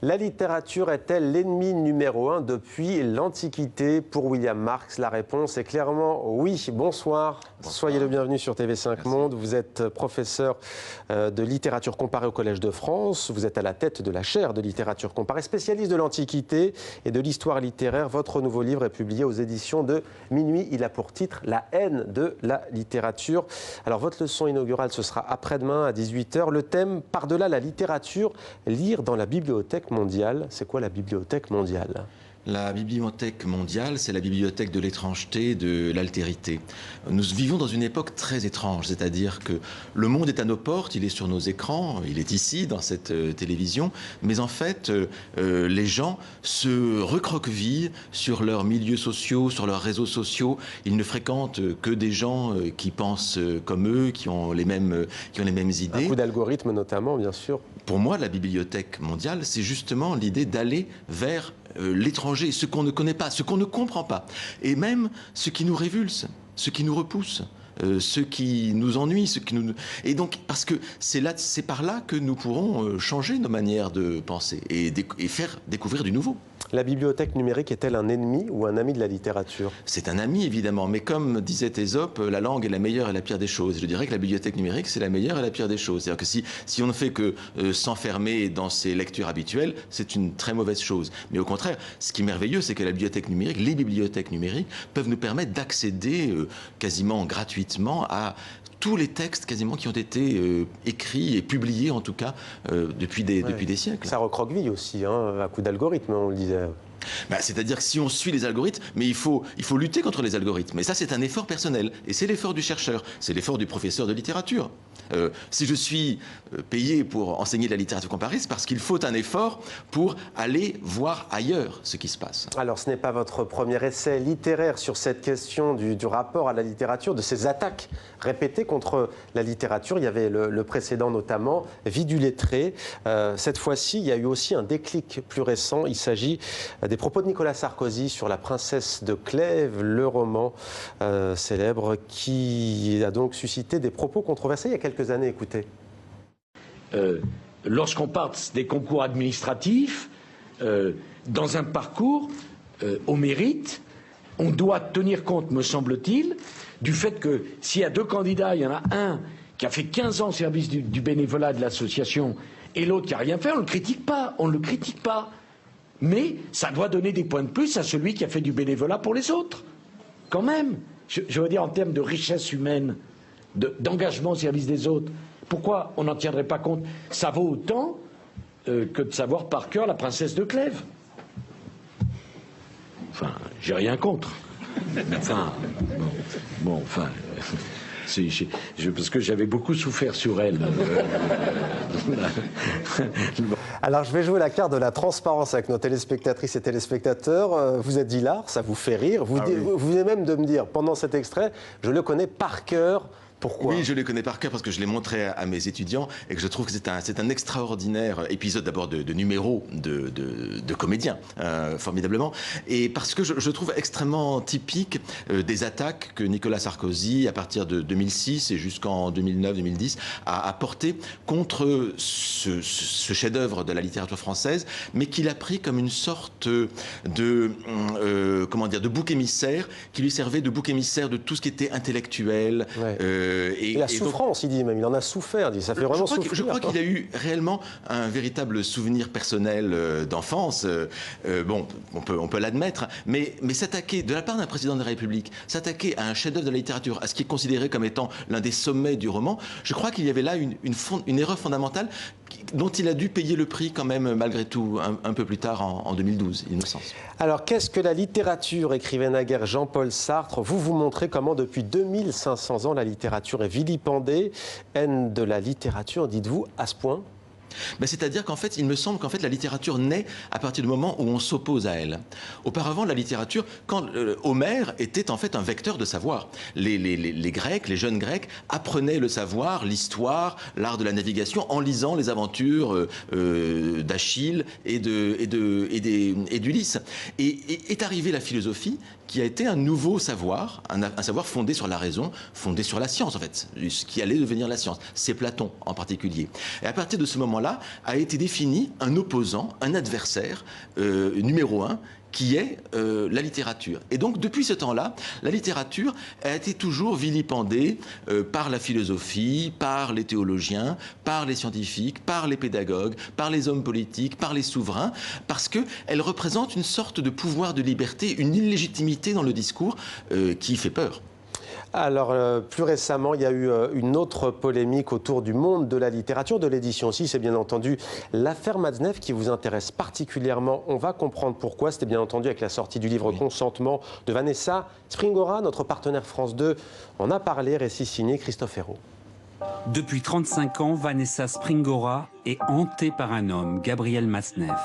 La littérature est-elle l'ennemi numéro 1 depuis l'Antiquité? Pour William Marx, la réponse est clairement oui. Bonsoir. Soyez le bienvenu sur TV5 Merci. Monde. Vous êtes professeur de littérature comparée au Collège de France. Vous êtes à la tête de la chaire de littérature comparée, spécialiste de l'Antiquité et de l'histoire littéraire. Votre nouveau livre est publié aux éditions de Minuit. Il a pour titre La haine de la littérature. Alors, votre leçon inaugurale, ce sera après-demain à 18 h. Le thème, par-delà la littérature, lire dans la Bibliothèque mondiale. C'est quoi la Bibliothèque mondiale ? La Bibliothèque mondiale, c'est la bibliothèque de l'étrangeté, de l'altérité. Nous vivons dans une époque très étrange, c'est-à-dire que le monde est à nos portes, il est sur nos écrans, il est ici, dans cette télévision, mais en fait, les gens se recroquevillent sur leurs milieux sociaux, sur leurs réseaux sociaux. Ils ne fréquentent que des gens qui pensent comme eux, qui ont les mêmes idées. Un coup d'algorithme notamment, bien sûr. Pour moi, la Bibliothèque mondiale, c'est justement l'idée d'aller vers l'étranger, ce qu'on ne connaît pas, ce qu'on ne comprend pas, et même ce qui nous révulse, ce qui nous repousse, ce qui nous ennuie, ce qui nous... Et donc, parce que c'est par là que nous pourrons changer nos manières de penser et faire découvrir du nouveau. La bibliothèque numérique est-elle un ennemi ou un ami de la littérature? C'est un ami, évidemment, mais comme disait Ésope, la langue est la meilleure et la pire des choses. Je dirais que la bibliothèque numérique, c'est la meilleure et la pire des choses. C'est-à-dire que si on ne fait que s'enfermer dans ses lectures habituelles, c'est une très mauvaise chose. Mais au contraire, ce qui est merveilleux, c'est que la bibliothèque numérique, les bibliothèques numériques, peuvent nous permettre d'accéder quasiment gratuitement à tous les textes quasiment qui ont été écrits et publiés en tout cas depuis des siècles. Ça recroqueville aussi, hein, à coup d'algorithme, on le disait. C'est-à-dire que si on suit les algorithmes, mais il faut lutter contre les algorithmes. Et ça, c'est un effort personnel. Et c'est l'effort du chercheur, c'est l'effort du professeur de littérature. Si je suis payé pour enseigner de la littérature comparée, c'est parce qu'il faut un effort pour aller voir ailleurs ce qui se passe. Alors, ce n'est pas votre premier essai littéraire sur cette question du rapport à la littérature, de ces attaques répétées contre la littérature. Il y avait le précédent notamment, Vie du lettré. Cette fois-ci, il y a eu aussi un déclic plus récent. Il s'agit des propos de Nicolas Sarkozy sur la princesse de Clèves, le roman célèbre qui a donc suscité des propos controversés il y a quelques années. Écoutez. Lorsqu'on part des concours administratifs, dans un parcours au mérite, on doit tenir compte, me semble-t-il, du fait que s'il y a deux candidats, il y en a un qui a fait 15 ans au service du bénévolat de l'association et l'autre qui n'a rien fait, on ne le critique pas. Mais ça doit donner des points de plus à celui qui a fait du bénévolat pour les autres. Quand même, je veux dire en termes de richesse humaine, d'engagement au service des autres, pourquoi on n'en tiendrait pas compte? Ça vaut autant que de savoir par cœur la princesse de Clèves. Enfin, j'ai rien contre. Enfin, parce que j'avais beaucoup souffert sur elle. Alors, je vais jouer la carte de la transparence avec nos téléspectatrices et téléspectateurs. Vous êtes hilar, ça vous fait rire. Vous venez même de me dire, pendant cet extrait, je le connais par cœur. Pourquoi? Oui, je le connais par cœur parce que je l'ai montré à mes étudiants et que je trouve que c'est un extraordinaire épisode d'abord de numéro de comédien, formidablement, et parce que je trouve extrêmement typique des attaques que Nicolas Sarkozy, à partir de 2006 et jusqu'en 2009-2010, a porté contre ce chef-d'œuvre de la littérature française, mais qu'il a pris comme une sorte de bouc émissaire qui lui servait de bouc émissaire de tout ce qui était intellectuel. Ouais. Et la souffrance, il dit même, il en a souffert, ça fait vraiment souffrir. Je crois qu'il a eu réellement un véritable souvenir personnel d'enfance. Bon, on peut l'admettre, mais s'attaquer, de la part d'un président de la République, s'attaquer à un chef-d'œuvre de la littérature, à ce qui est considéré comme étant l'un des sommets du roman, je crois qu'il y avait là une erreur fondamentale dont il a dû payer le prix quand même, malgré tout, un peu plus tard, en 2012, Innocence. Alors, qu'est-ce que la littérature, écrivait naguère Jean-Paul Sartre? Vous montrez comment, depuis 2500 ans, la littérature est vilipendée. Haine de la littérature, dites-vous, à ce point? C'est-à-dire qu'en fait, il me semble qu'en fait, la littérature naît à partir du moment où on s'oppose à elle. Auparavant, la littérature, quand Homère était en fait un vecteur de savoir. Les Grecs, les jeunes Grecs, apprenaient le savoir, l'histoire, l'art de la navigation en lisant les aventures d'Achille et d'Ulysse. Et est arrivée la philosophie, qui a été un nouveau savoir, un savoir fondé sur la raison, fondé sur la science en fait, ce qui allait devenir la science. C'est Platon en particulier. Et à partir de ce moment-là, moment-là, a été défini un opposant, un adversaire numéro un, qui est la littérature. Et donc, depuis ce temps-là, la littérature a été toujours vilipendée par la philosophie, par les théologiens, par les scientifiques, par les pédagogues, par les hommes politiques, par les souverains, parce qu'elle représente une sorte de pouvoir de liberté, une illégitimité dans le discours qui fait peur. Alors, plus récemment, il y a eu une autre polémique autour du monde de la littérature, de l'édition aussi. C'est bien entendu l'affaire Matzneff qui vous intéresse particulièrement. On va comprendre pourquoi. C'était bien entendu avec la sortie du livre Consentement de Vanessa Springora, notre partenaire France 2. On a parlé, récit signé Christophe Hérault. Depuis 35 ans, Vanessa Springora est hantée par un homme, Gabriel Matzneff.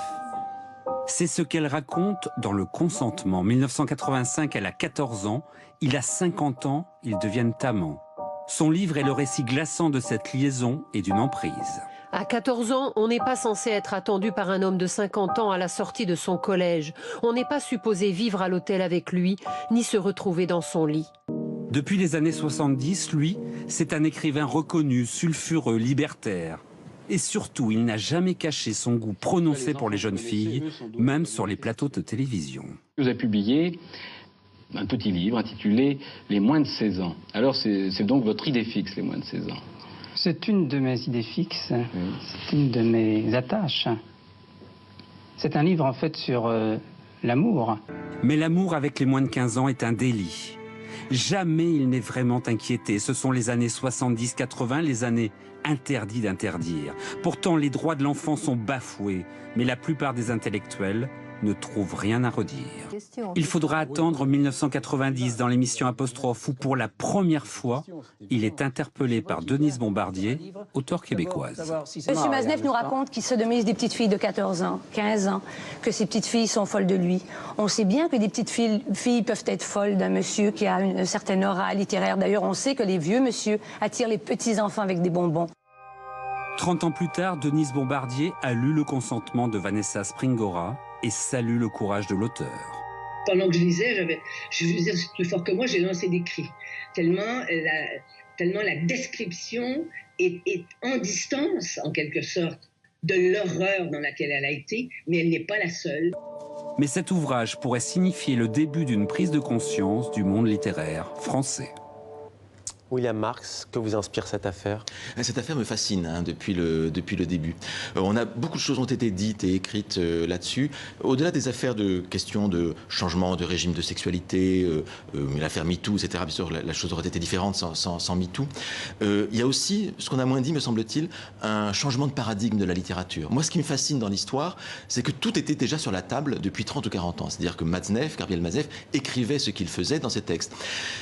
C'est ce qu'elle raconte dans Le Consentement. 1985, elle a 14 ans. Il a 50 ans, ils deviennent amants. Son livre est le récit glaçant de cette liaison et d'une emprise. À 14 ans, on n'est pas censé être attendu par un homme de 50 ans à la sortie de son collège. On n'est pas supposé vivre à l'hôtel avec lui, ni se retrouver dans son lit. Depuis les années 70, lui, c'est un écrivain reconnu, sulfureux, libertaire. Et surtout, il n'a jamais caché son goût prononcé pour les jeunes filles, même sur les plateaux de télévision. Vous avez publié un petit livre intitulé « Les moins de 16 ans ». Alors c'est donc votre idée fixe, les moins de 16 ans? C'est une de mes idées fixes, c'est une de mes attaches. C'est un livre en fait sur l'amour. Mais l'amour avec les moins de 15 ans est un délit. Jamais il n'est vraiment inquiété. Ce sont les années 70-80, les années interdites d'interdire. Pourtant, les droits de l'enfant sont bafoués, mais la plupart des intellectuels ne trouvent rien à redire. Il faudra attendre 1990 dans l'émission Apostrophe où, pour la première fois, il est interpellé par Denise Bombardier, auteure québécoise. Monsieur Matzneff nous raconte qu'il sodomise des petites filles de 14 ans, 15 ans, que ces petites filles sont folles de lui. On sait bien que des petites filles peuvent être folles d'un monsieur qui a une certaine aura littéraire. D'ailleurs, on sait que les vieux monsieur attirent les petits-enfants avec des bonbons. 30 ans plus tard, Denise Bombardier a lu Le Consentement de Vanessa Springora et salue le courage de l'auteur. Pendant que je lisais, je veux dire, plus fort que moi, j'ai lancé des cris. Tellement la description est en distance, en quelque sorte, de l'horreur dans laquelle elle a été, mais elle n'est pas la seule. Mais cet ouvrage pourrait signifier le début d'une prise de conscience du monde littéraire français. William Marx, que vous inspire cette affaire? Cette affaire me fascine depuis le début. Beaucoup de choses ont été dites et écrites là-dessus. Au-delà des affaires de questions de changement de régime de sexualité, l'affaire MeToo, etc. Bien sûr, la chose aurait été différente sans MeToo. Il y a aussi, ce qu'on a moins dit, me semble-t-il, un changement de paradigme de la littérature. Moi, ce qui me fascine dans l'histoire, c'est que tout était déjà sur la table depuis 30 ou 40 ans. C'est-à-dire que Gabriel Matzneff, écrivait ce qu'il faisait dans ses textes.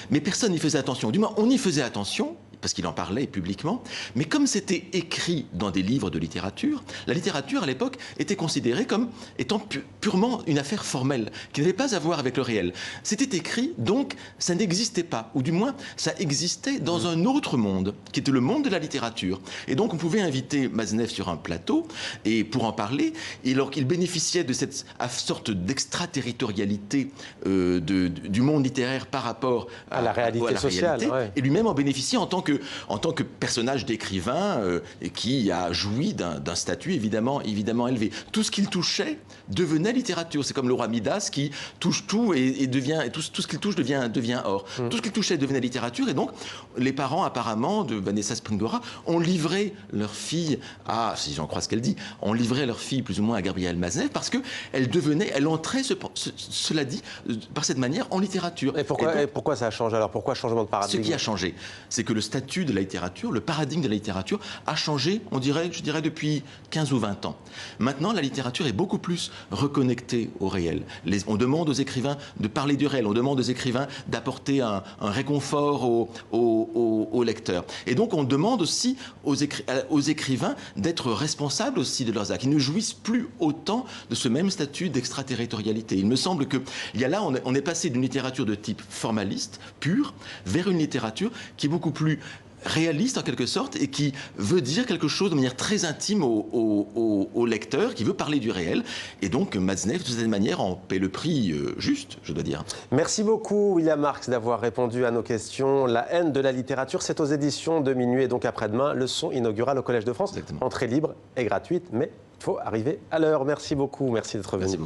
Mais personne n'y faisait attention. Du moins, on y faisait attention, parce qu'il en parlait publiquement, mais comme c'était écrit dans des livres de littérature, la littérature à l'époque était considérée comme étant purement une affaire formelle, qui n'avait pas à voir avec le réel. C'était écrit, donc ça n'existait pas, ou du moins ça existait dans un autre monde, qui était le monde de la littérature. Et donc on pouvait inviter Matzneff sur un plateau, et pour en parler, et alors qu'il bénéficiait de cette sorte d'extraterritorialité du monde littéraire par rapport à la réalité sociale, ouais. Et lui-même en bénéficiait en tant que personnage d'écrivain qui a joui d'un statut évidemment élevé. Tout ce qu'il touchait devenait littérature. C'est comme le roi Midas qui touche tout et tout ce qu'il touche devient or. Tout ce qu'il touchait devenait littérature, et donc les parents apparemment de Vanessa Springora ont livré leur fille si j'en crois ce qu'elle dit, ont livré leur fille plus ou moins à Gabriel Matzneff parce qu'elle entrait, cela dit, par cette manière en littérature. Et pourquoi ça a changé alors? Pourquoi changement de paradigme? Ce qui a changé, c'est que le statut de la littérature, le paradigme de la littérature a changé, je dirais, depuis 15 ou 20 ans. Maintenant, la littérature est beaucoup plus reconnectée au réel. On demande aux écrivains de parler du réel, on demande aux écrivains d'apporter un réconfort aux lecteurs. Et donc, on demande aussi aux écrivains d'être responsables aussi de leurs actes. Ils ne jouissent plus autant de ce même statut d'extraterritorialité. Il me semble que on est passé d'une littérature de type formaliste, pure, vers une littérature qui est beaucoup plus réaliste en quelque sorte et qui veut dire quelque chose de manière très intime au lecteur, qui veut parler du réel. Et donc Matzneff, de cette manière, en paie le prix juste, je dois dire. Merci beaucoup William Marx d'avoir répondu à nos questions. La haine de la littérature, c'est aux éditions de Minuit et donc après-demain, leçon inaugurale au Collège de France. Exactement. Entrée libre et gratuite, mais il faut arriver à l'heure. Merci beaucoup, merci d'être venu.